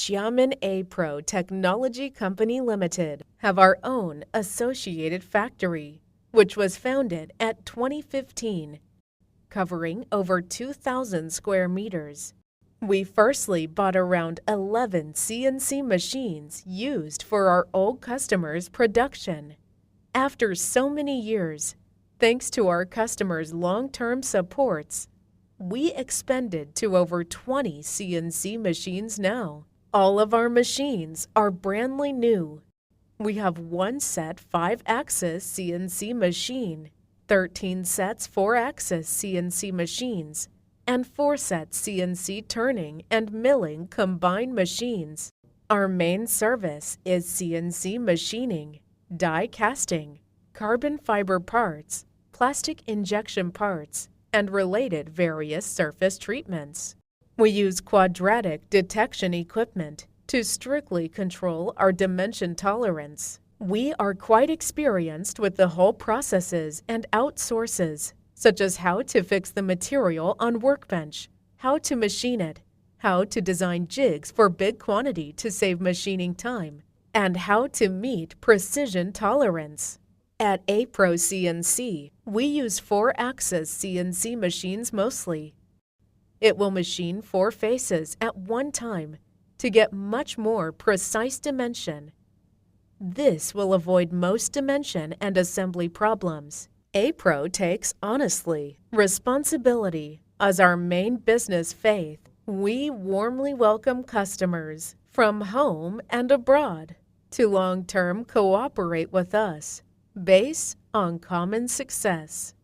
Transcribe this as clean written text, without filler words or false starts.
Xiamen Epro Technology Company Limited have our own associated factory, which was founded at 2015, covering over 2,000 square meters. We firstly bought around 11 CNC machines used for our old customers' production. After so many years, thanks to our customers' long-term supports, we expanded to over 20 CNC machines now. All of our machines are brandly new. We have one set 5-axis CNC machine, 13 sets 4-axis CNC machines, and 4 sets CNC turning and milling combined machines. Our main service is CNC machining, die casting, carbon fiber parts, plastic injection parts, and related various surface treatments. We use quadratic detection equipment to strictly control our dimension tolerance. We are quite experienced with the whole processes and outsources, such as how to fix the material on workbench, how to machine it, how to design jigs for big quantity to save machining time, and how to meet precision tolerance. At Epro CNC, we use 4-axis CNC machines mostly. It will machine 4 faces at one time to get much more precise dimension. This will avoid most dimension and assembly problems. Epro takes honestly responsibility as our main business faith. We warmly welcome customers from home and abroad to long-term cooperate with us based on common success.